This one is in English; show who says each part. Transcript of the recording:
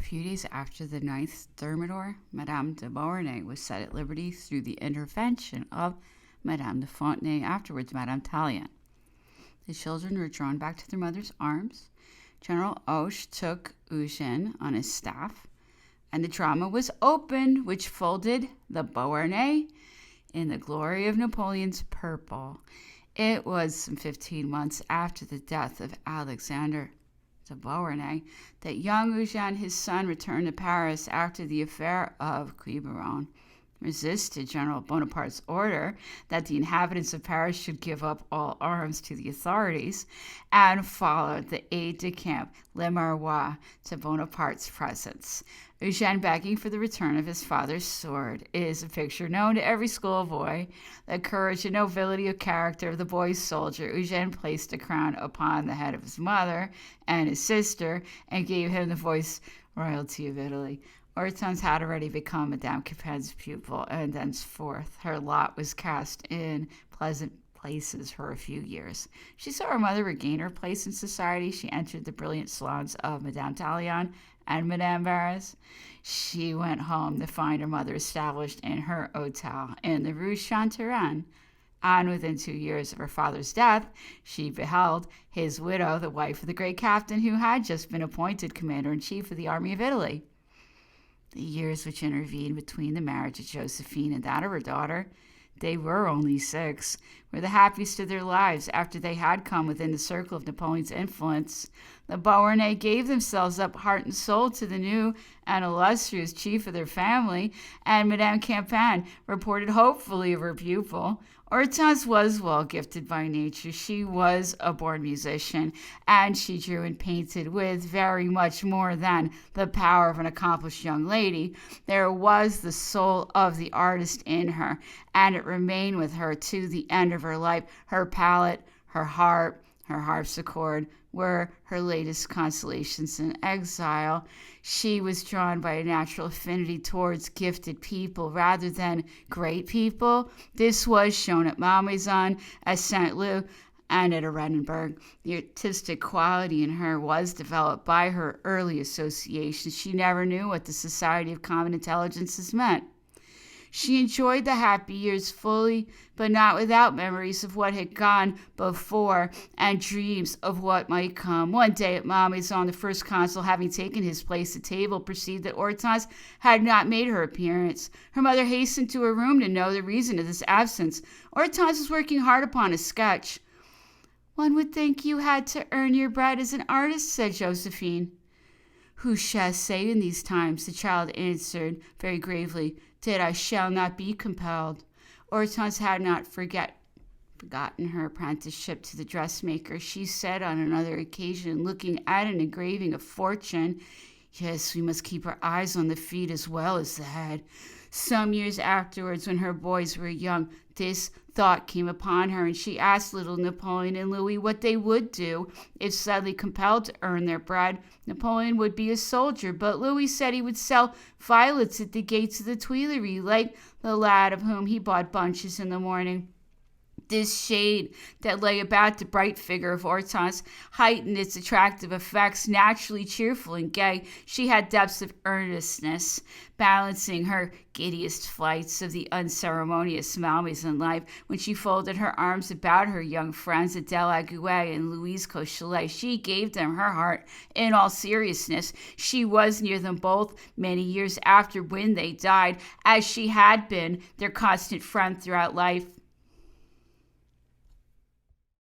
Speaker 1: few days after the ninth Thermidor, Madame de Beauharnais was set at liberty through the intervention of Madame de Fontenay, afterwards Madame Tallien. The children were drawn back to their mother's arms. General Hoche took Eugène on his staff, and the drama was opened, which folded the Beauharnais in the glory of Napoleon's purple. It was some 15 months after the death of Alexander de Beauharnais that young Eugène, his son, returned to Paris after the affair of Quiberon, resisted General Bonaparte's order that the inhabitants of Paris should give up all arms to the authorities, and followed the aide-de-camp Le Marois to Bonaparte's presence. Eugène begging for the return of his father's sword is a picture known to every schoolboy. The courage and nobility of character of the boy soldier, Eugène placed a crown upon the head of his mother and his sister and gave him the voice royalty of Italy. Hortense had already become Madame Capin's pupil, and thenceforth her lot was cast in pleasant places for a few years. She saw her mother regain her place in society. She entered the brilliant salons of Madame Tallien and Madame Barras. She went home to find her mother established in her hotel in the Rue Chanteran. And within 2 years of her father's death, she beheld his widow, the wife of the great captain who had just been appointed commander-in-chief of the Army of Italy. The years which intervened between the marriage of Josephine and that of her daughter, they were only 6, were the happiest of their lives after they had come within the circle of Napoleon's influence. The Beauharnais gave themselves up heart and soul to the new and illustrious chief of their family, and Madame Campan reported hopefully of her pupil. Hortense was well gifted by nature. She was a born musician, and she drew and painted with very much more than the power of an accomplished young lady. There was the soul of the artist in her, and it remained with her to the end of her life. Her palette, her harp, her harpsichord were her latest consolations in exile. She was drawn by a natural affinity towards gifted people rather than great people. This was shown at Malmaison, at Saint-Lô, and at Arenenberg. The artistic quality in her was developed by her early associations. She never knew what the Society of Common Intelligences meant. She enjoyed the happy years fully, but not without memories of what had gone before and dreams of what might come. One day at Malmaison, the first consul, having taken his place at table, perceived that Hortense had not made her appearance. Her mother hastened to her room to know the reason of this absence. Hortense was working hard upon a sketch. "One would think you had to earn your bread as an artist," said Josephine. "Who shall say in these times," the child answered very gravely, "that I shall not be compelled?" Hortense had not forgotten her apprenticeship to the dressmaker. She said on another occasion, looking at an engraving of Fortune, "Yes, we must keep our eyes on the feet as well as the head." Some years afterwards, when her boys were young, this thought came upon her, and she asked little Napoleon and Louis what they would do if suddenly compelled to earn their bread. Napoleon would be a soldier, but Louis said he would sell violets at the gates of the Tuileries, like the lad of whom he bought bunches in the morning. This shade that lay about the bright figure of Hortense heightened its attractive effects. Naturally cheerful and gay, she had depths of earnestness, balancing her giddiest flights of the unceremonious Malmaison life. When she folded her arms about her young friends, Adele Aguet and Louise Cochelet, she gave them her heart in all seriousness. She was near them both many years after when they died, as she had been their constant friend throughout life.